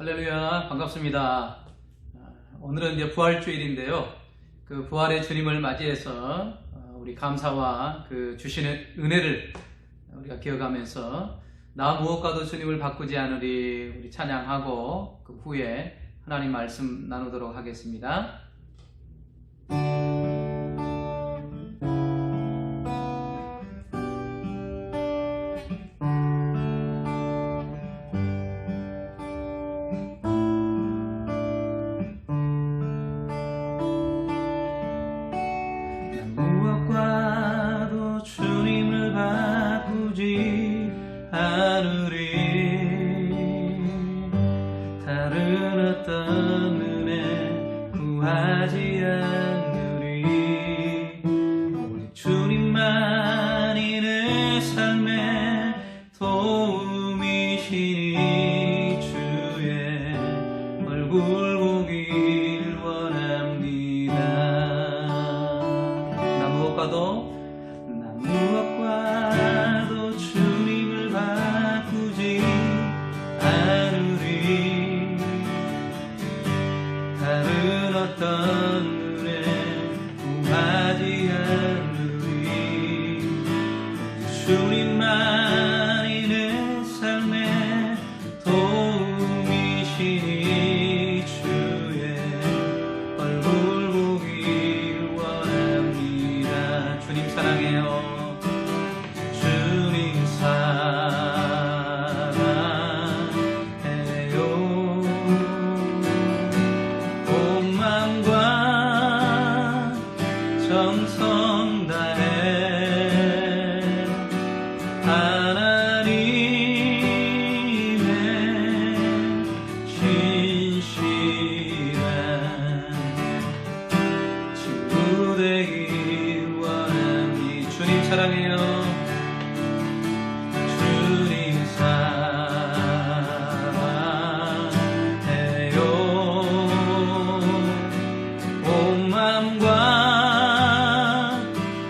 할렐루야, 반갑습니다. 오늘은 이제 부활주일인데요. 그 부활의 주님을 맞이해서 우리 감사와 그 주시는 은혜를 우리가 기억하면서 나 무엇과도 주님을 바꾸지 않으리 우리 찬양하고 그 후에 하나님 말씀 나누도록 하겠습니다. 무엇과도 주님을 바꾸지 않으리 다른 어떤 은혜 구하지 않으리 오직 주님만이 내 삶의 도움이시니 주의 얼굴 보길 원합니다. 나 무엇과도 주님을 바꾸지 않으리 다른 어떤 은혜 구하지 않으리 주님만이 내 삶의 도움이시니 주의 얼굴 보길 원합니다. 주님 사랑해요. 주님 사랑해요. 온 마음과 정성 다해 하나님의 신실한 친구 되길 원합니다. 주님 사랑해요. 주님 사랑해요. 온 마음과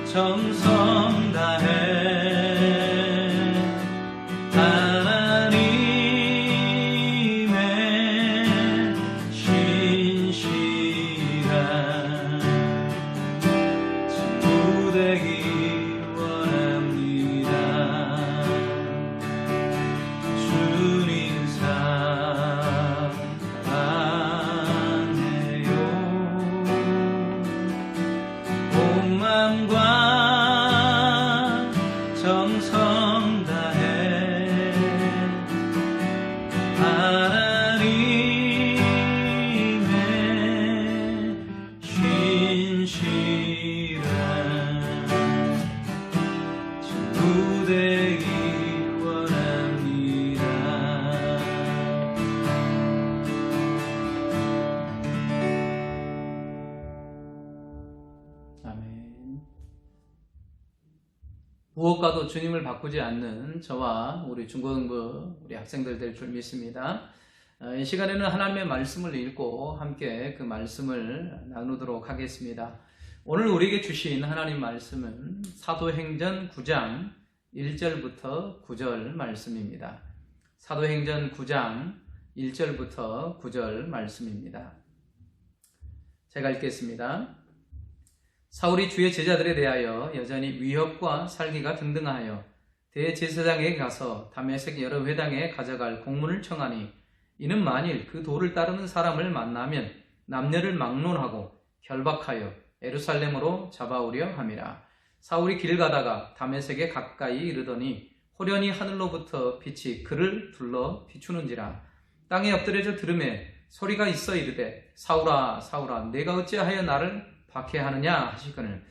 정성 다해 하나님의 신실한 친구 되길 원합니다. 주님 사랑해요. 온 마음과 정성 다해 하나님의 신실한 친구 되길 원합니다. 아멘. 무엇과도 주님을 바꾸지 않는 저와 우리 중고등부 우리 학생들 될 줄 믿습니다. 이 시간에는 하나님의 말씀을 읽고 함께 그 말씀을 나누도록 하겠습니다. 오늘 우리에게 주신 하나님 말씀은 사도행전 9장 1절부터 9절 말씀입니다. 사도행전 9장 1절부터 9절 말씀입니다. 제가 읽겠습니다. 사울이 주의 제자들에 대하여 여전히 위협과 살기가 등등하여 대제사장에게 가서 다메섹 여러 회당에 가져갈 공문을 청하니 이는 만일 그 도를 따르는 사람을 만나면 남녀를 막론하고 결박하여 예루살렘으로 잡아오려 함이라. 사울이 길 가다가 다메섹에 가까이 이르더니 호련히 하늘로부터 빛이 그를 둘러 비추는지라. 땅에 엎드려져 들으매 소리가 있어 이르되 사울아 사울아 내가 어찌하여 나를 박해하느냐 하시거늘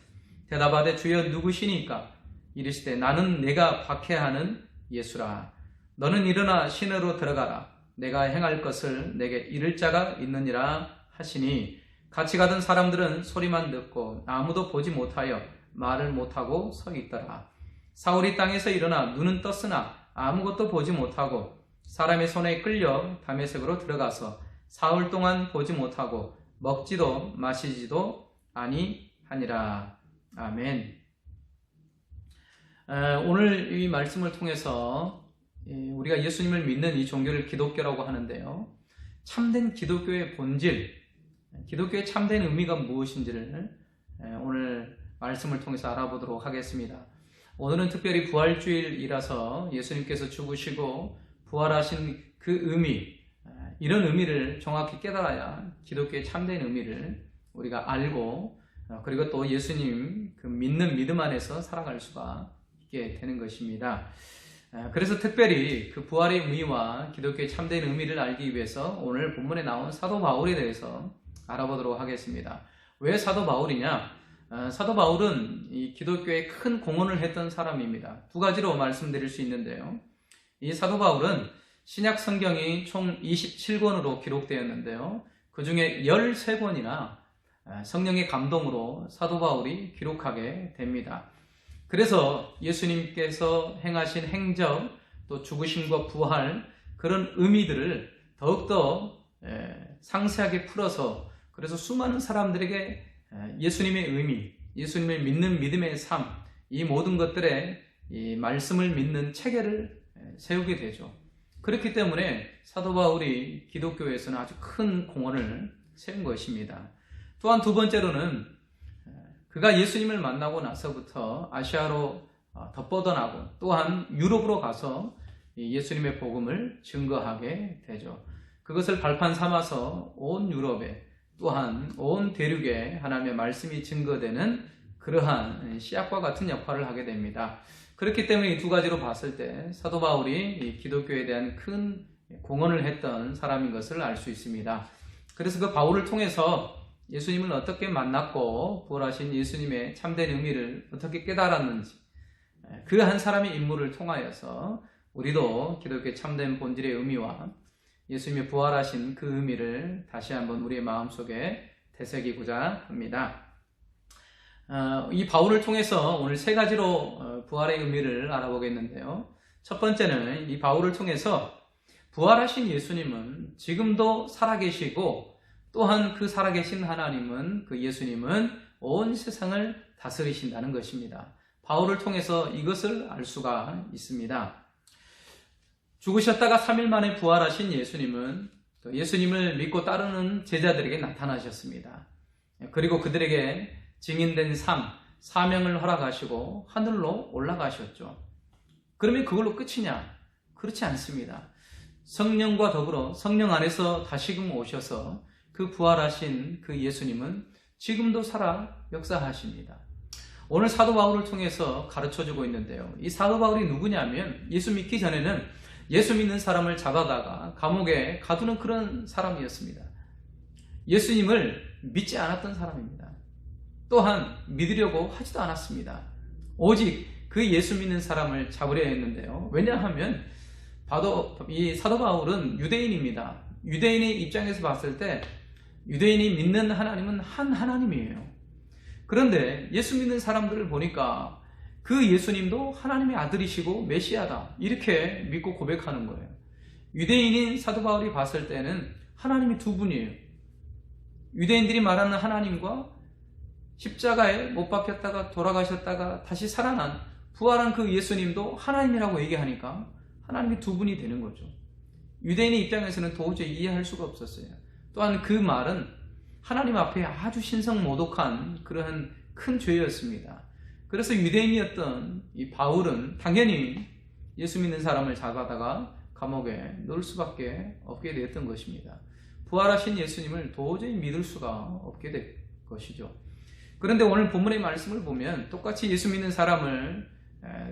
대답하되 주여 누구시니까? 이르시되 나는 내가 박해하는 예수라. 너는 일어나 시내로 들어가라. 내가 행할 것을 내게 이를 자가 있느니라 하시니 같이 가던 사람들은 소리만 듣고 아무도 보지 못하여 말을 못하고 서 있더라. 사울이 땅에서 일어나 눈은 떴으나 아무것도 보지 못하고 사람의 손에 끌려 다메섹으로 들어가서 사흘 동안 보지 못하고 먹지도 마시지도 아니하니라. 아멘. 오늘 이 말씀을 통해서 우리가 예수님을 믿는 이 종교를 기독교라고 하는데요. 참된 기독교의 본질, 기독교의 참된 의미가 무엇인지를 오늘 말씀을 통해서 알아보도록 하겠습니다. 오늘은 특별히 부활주일이라서 예수님께서 죽으시고 부활하신 그 의미, 이런 의미를 정확히 깨달아야 기독교의 참된 의미를 우리가 알고, 그리고 또 예수님 그 믿는 믿음 안에서 살아갈 수가 있게 되는 것입니다. 그래서 특별히 그 부활의 의미와 기독교의 참된 의미를 알기 위해서 오늘 본문에 나온 사도 바울에 대해서 알아보도록 하겠습니다. 왜 사도 바울이냐? 사도 바울은 이 기독교에 큰 공헌을 했던 사람입니다. 두 가지로 말씀드릴 수 있는데요. 이 사도 바울은 신약 성경이 총 27권으로 기록되었는데요. 그 중에 13권이나 성령의 감동으로 사도 바울이 기록하게 됩니다. 그래서 예수님께서 행하신 행적, 또 죽으심과 부활, 그런 의미들을 더욱더 상세하게 풀어서, 그래서 수많은 사람들에게 예수님의 의미, 예수님을 믿는 믿음의 삶, 이 모든 것들의 이 말씀을 믿는 체계를 세우게 되죠. 그렇기 때문에 사도 바울이 기독교에서는 아주 큰 공헌을 세운 것입니다. 또한 두 번째로는 그가 예수님을 만나고 나서부터 아시아로 더 뻗어나고 또한 유럽으로 가서 예수님의 복음을 증거하게 되죠. 그것을 발판 삼아서 온 유럽에 또한 온 대륙에 하나님의 말씀이 증거되는 그러한 씨앗과 같은 역할을 하게 됩니다. 그렇기 때문에 이 두 가지로 봤을 때 사도 바울이 기독교에 대한 큰 공헌을 했던 사람인 것을 알 수 있습니다. 그래서 그 바울을 통해서 예수님을 어떻게 만났고 부활하신 예수님의 참된 의미를 어떻게 깨달았는지, 그 한 사람의 인물을 통하여서 우리도 기독교의 참된 본질의 의미와 예수님이 부활하신 그 의미를 다시 한번 우리의 마음속에 되새기고자 합니다. 이 바울을 통해서 오늘 세 가지로 부활의 의미를 알아보겠는데요. 첫 번째는 이 바울을 통해서 부활하신 예수님은 지금도 살아계시고, 또한 그 살아계신 하나님은, 그 예수님은 온 세상을 다스리신다는 것입니다. 바울을 통해서 이것을 알 수가 있습니다. 죽으셨다가 3일 만에 부활하신 예수님은 예수님을 믿고 따르는 제자들에게 나타나셨습니다. 그리고 그들에게 증인된 삶, 사명을 허락하시고 하늘로 올라가셨죠. 그러면 그걸로 끝이냐? 그렇지 않습니다. 성령과 더불어 성령 안에서 다시금 오셔서 그 부활하신 그 예수님은 지금도 살아 역사하십니다. 오늘 사도 바울을 통해서 가르쳐주고 있는데요. 이 사도 바울이 누구냐면 예수 믿기 전에는 예수 믿는 사람을 잡아다가 감옥에 가두는 그런 사람이었습니다. 예수님을 믿지 않았던 사람입니다. 또한 믿으려고 하지도 않았습니다. 오직 그 예수 믿는 사람을 잡으려 했는데요. 왜냐하면 이 사도 바울은 유대인입니다. 유대인의 입장에서 봤을 때 유대인이 믿는 하나님은 한 하나님이에요. 그런데 예수 믿는 사람들을 보니까 그 예수님도 하나님의 아들이시고 메시아다, 이렇게 믿고 고백하는 거예요. 유대인인 사도 바울이 봤을 때는 하나님이 두 분이에요. 유대인들이 말하는 하나님과 십자가에 못 박혔다가 돌아가셨다가 다시 살아난 부활한 그 예수님도 하나님이라고 얘기하니까 하나님이 두 분이 되는 거죠. 유대인의 입장에서는 도저히 이해할 수가 없었어요. 또한 그 말은 하나님 앞에 아주 신성모독한 그러한 큰 죄였습니다. 그래서 유대인이었던 이 바울은 당연히 예수 믿는 사람을 잡아다가 감옥에 넣을 수밖에 없게 되었던 것입니다. 부활하신 예수님을 도저히 믿을 수가 없게 된 것이죠. 그런데 오늘 본문의 말씀을 보면 똑같이 예수 믿는 사람을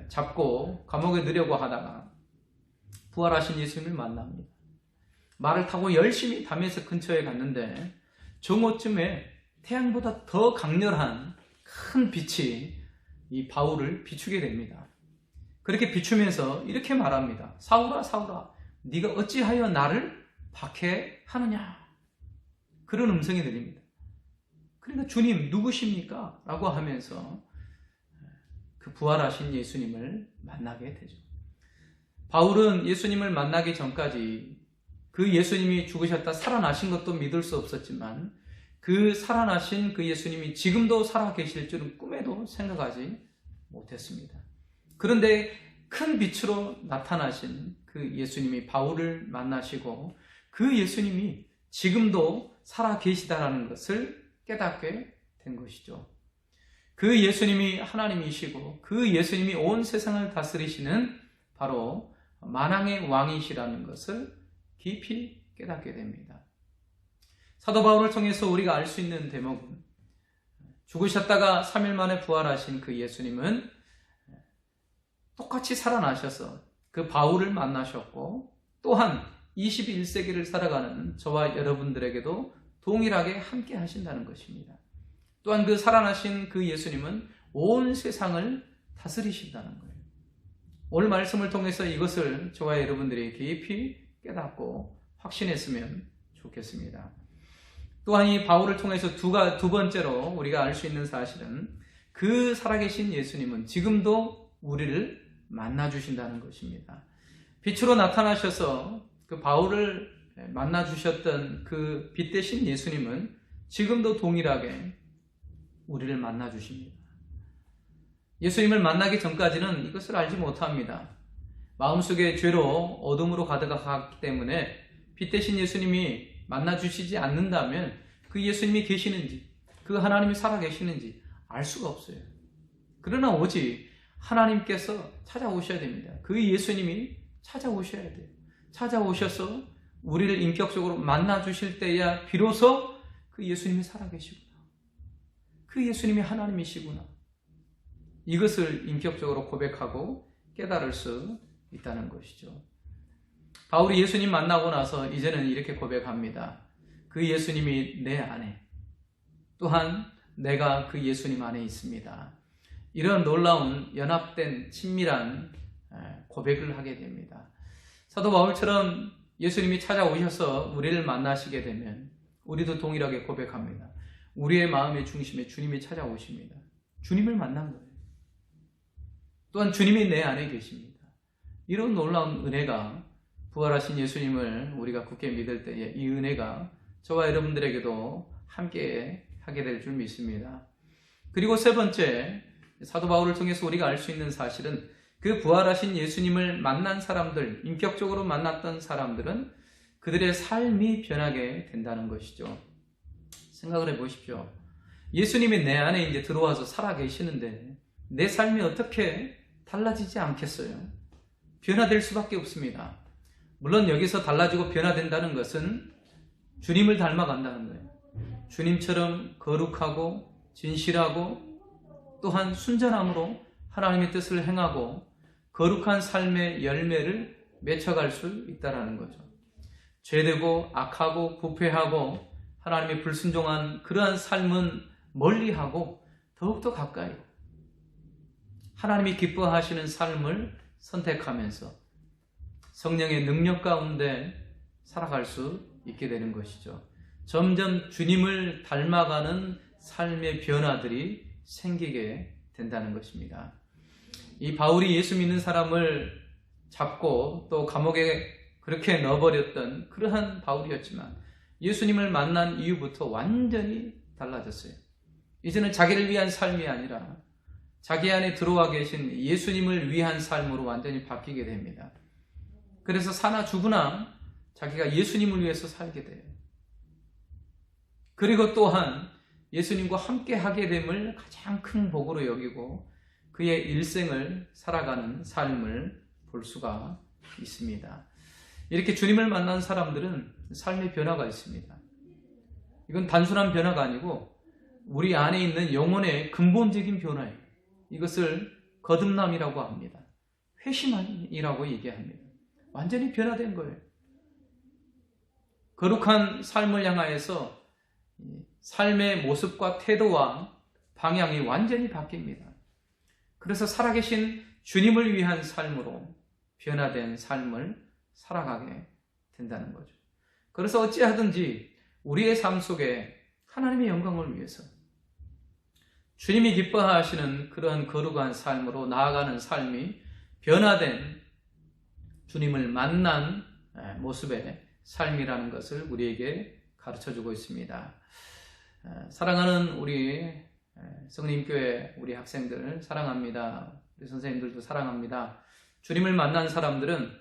잡고 감옥에 넣으려고 하다가 부활하신 예수님을 만납니다. 말을 타고 열심히 다메섹 근처에 갔는데 정오쯤에 태양보다 더 강렬한 큰 빛이 이 바울을 비추게 됩니다. 그렇게 비추면서 이렇게 말합니다. 사울아, 사울아, 네가 어찌하여 나를 박해하느냐? 그런 음성이 들립니다. 그러니까 주님 누구십니까? 라고 하면서 그 부활하신 예수님을 만나게 되죠. 바울은 예수님을 만나기 전까지 그 예수님이 죽으셨다 살아나신 것도 믿을 수 없었지만 그 살아나신 그 예수님이 지금도 살아계실 줄은 꿈에도 생각하지 못했습니다. 그런데 큰 빛으로 나타나신 그 예수님이 바울을 만나시고 그 예수님이 지금도 살아 계시다라는 것을 깨닫게 된 것이죠. 그 예수님이 하나님이시고 그 예수님이 온 세상을 다스리시는 바로 만왕의 왕이시라는 것을 깊이 깨닫게 됩니다. 사도 바울을 통해서 우리가 알 수 있는 대목은 죽으셨다가 3일 만에 부활하신 그 예수님은 똑같이 살아나셔서 그 바울을 만나셨고 또한 21세기를 살아가는 저와 여러분들에게도 동일하게 함께 하신다는 것입니다. 또한 그 살아나신 그 예수님은 온 세상을 다스리신다는 거예요. 오늘 말씀을 통해서 이것을 저와 여러분들이 깊이 깨닫고 확신했으면 좋겠습니다. 또한 이 바울을 통해서 두 번째로 우리가 알 수 있는 사실은 그 살아계신 예수님은 지금도 우리를 만나주신다는 것입니다. 빛으로 나타나셔서 그 바울을 만나주셨던 그 빛 대신 예수님은 지금도 동일하게 우리를 만나주십니다. 예수님을 만나기 전까지는 이것을 알지 못합니다. 마음속에 죄로 어둠으로 가득하기 때문에 빛 대신 예수님이 만나주시지 않는다면 그 예수님이 계시는지 그 하나님이 살아계시는지 알 수가 없어요. 그러나 오직 하나님께서 찾아오셔야 됩니다. 그 예수님이 찾아오셔야 돼요. 찾아오셔서 우리를 인격적으로 만나주실 때야 비로소 그 예수님이 살아계시구나, 그 예수님이 하나님이시구나, 이것을 인격적으로 고백하고 깨달을 수 있다는 것이죠. 바울이 예수님 만나고 나서 이제는 이렇게 고백합니다. 그 예수님이 내 안에, 또한 내가 그 예수님 안에 있습니다. 이런 놀라운 연합된 친밀한 고백을 하게 됩니다. 사도 바울처럼 예수님이 찾아오셔서 우리를 만나시게 되면 우리도 동일하게 고백합니다. 우리의 마음의 중심에 주님이 찾아오십니다. 주님을 만난 거예요. 또한 주님이 내 안에 계십니다. 이런 놀라운 은혜가, 부활하신 예수님을 우리가 굳게 믿을 때에 이 은혜가 저와 여러분들에게도 함께 하게 될 줄 믿습니다. 그리고 세 번째, 사도 바울을 통해서 우리가 알 수 있는 사실은 그 부활하신 예수님을 만난 사람들, 인격적으로 만났던 사람들은 그들의 삶이 변하게 된다는 것이죠. 생각을 해보십시오. 예수님이 내 안에 이제 들어와서 살아 계시는데 내 삶이 어떻게 달라지지 않겠어요? 변화될 수밖에 없습니다. 물론 여기서 달라지고 변화된다는 것은 주님을 닮아간다는 거예요. 주님처럼 거룩하고 진실하고 또한 순전함으로 하나님의 뜻을 행하고 거룩한 삶의 열매를 맺혀갈 수 있다는 거죠. 죄되고 악하고 부패하고 하나님의 불순종한 그러한 삶은 멀리하고 더욱더 가까이 하나님이 기뻐하시는 삶을 선택하면서 성령의 능력 가운데 살아갈 수 있게 되는 것이죠. 점점 주님을 닮아가는 삶의 변화들이 생기게 된다는 것입니다. 이 바울이 예수 믿는 사람을 잡고 또 감옥에 그렇게 넣어버렸던 그러한 바울이었지만 예수님을 만난 이후부터 완전히 달라졌어요. 이제는 자기를 위한 삶이 아니라 자기 안에 들어와 계신 예수님을 위한 삶으로 완전히 바뀌게 됩니다. 그래서 사나 죽으나 자기가 예수님을 위해서 살게 돼요. 그리고 또한 예수님과 함께 하게 됨을 가장 큰 복으로 여기고 그의 일생을 살아가는 삶을 볼 수가 있습니다. 이렇게 주님을 만난 사람들은 삶의 변화가 있습니다. 이건 단순한 변화가 아니고 우리 안에 있는 영혼의 근본적인 변화예요. 이것을 거듭남이라고 합니다. 회심이라고 얘기합니다. 완전히 변화된 거예요. 거룩한 삶을 향하여서 삶의 모습과 태도와 방향이 완전히 바뀝니다. 그래서 살아계신 주님을 위한 삶으로 변화된 삶을 살아가게 된다는 거죠. 그래서 어찌하든지 우리의 삶 속에 하나님의 영광을 위해서 주님이 기뻐하시는 그러한 거룩한 삶으로 나아가는 삶이 변화된 주님을 만난 모습의 삶이라는 것을 우리에게 가르쳐주고 있습니다. 사랑하는 우리 성림교회 우리 학생들 사랑합니다. 우리 선생님들도 사랑합니다. 주님을 만난 사람들은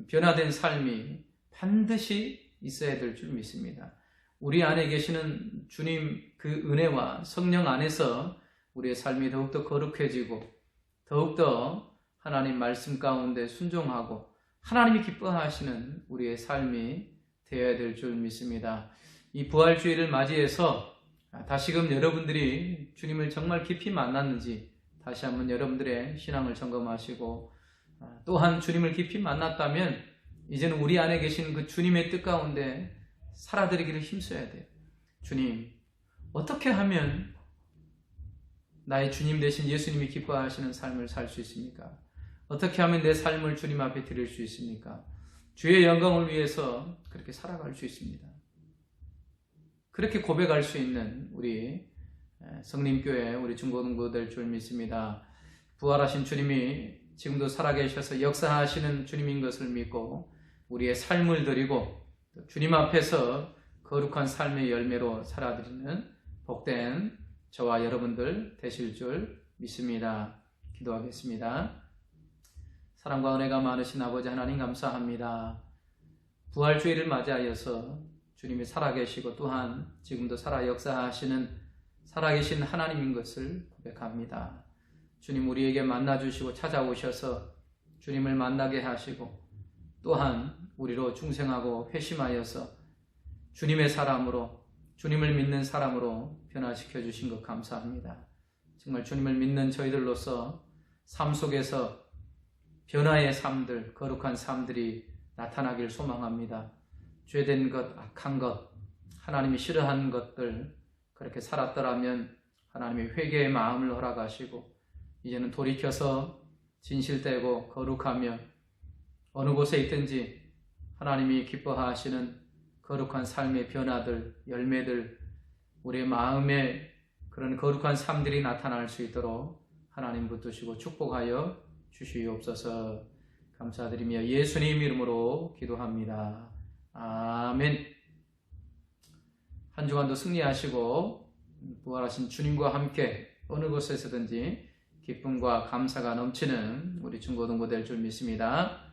변화된 삶이 반드시 있어야 될 줄 믿습니다. 우리 안에 계시는 주님 그 은혜와 성령 안에서 우리의 삶이 더욱더 거룩해지고 더욱더 하나님 말씀 가운데 순종하고 하나님이 기뻐하시는 우리의 삶이 되어야 될 줄 믿습니다. 이 부활주의를 맞이해서 다시금 여러분들이 주님을 정말 깊이 만났는지 다시 한번 여러분들의 신앙을 점검하시고 또한 주님을 깊이 만났다면 이제는 우리 안에 계신 그 주님의 뜻 가운데 살아드리기를 힘써야 돼요. 주님, 어떻게 하면 나의 주님 되신 예수님이 기뻐하시는 삶을 살 수 있습니까? 어떻게 하면 내 삶을 주님 앞에 드릴 수 있습니까? 주의 영광을 위해서 그렇게 살아갈 수 있습니다. 그렇게 고백할 수 있는 우리 성림교회 우리 중고등부 될 줄 믿습니다. 부활하신 주님이 지금도 살아계셔서 역사하시는 주님인 것을 믿고 우리의 삶을 드리고 주님 앞에서 거룩한 삶의 열매로 살아드리는 복된 저와 여러분들 되실 줄 믿습니다. 기도하겠습니다. 사랑과 은혜가 많으신 아버지 하나님 감사합니다. 부활주의를 맞이하여서 주님이 살아계시고 또한 지금도 살아 역사하시는 살아계신 하나님인 것을 고백합니다. 주님 우리에게 만나주시고 찾아오셔서 주님을 만나게 하시고 또한 우리로 중생하고 회심하여서 주님의 사람으로 주님을 믿는 사람으로 변화시켜 주신 것 감사합니다. 정말 주님을 믿는 저희들로서 삶 속에서 변화의 삶들, 거룩한 삶들이 나타나길 소망합니다. 죄된 것, 악한 것, 하나님이 싫어하는 것들 그렇게 살았더라면 하나님이 회개의 마음을 허락하시고 이제는 돌이켜서 진실되고 거룩하며 어느 곳에 있든지 하나님이 기뻐하시는 거룩한 삶의 변화들, 열매들, 우리의 마음에 그런 거룩한 삶들이 나타날 수 있도록 하나님 붙드시고 축복하여 주시옵소서. 감사드리며 예수님 이름으로 기도합니다. 아멘. 한 주간도 승리하시고 부활하신 주님과 함께 어느 곳에서든지 기쁨과 감사가 넘치는 우리 중고등부 될 줄 믿습니다.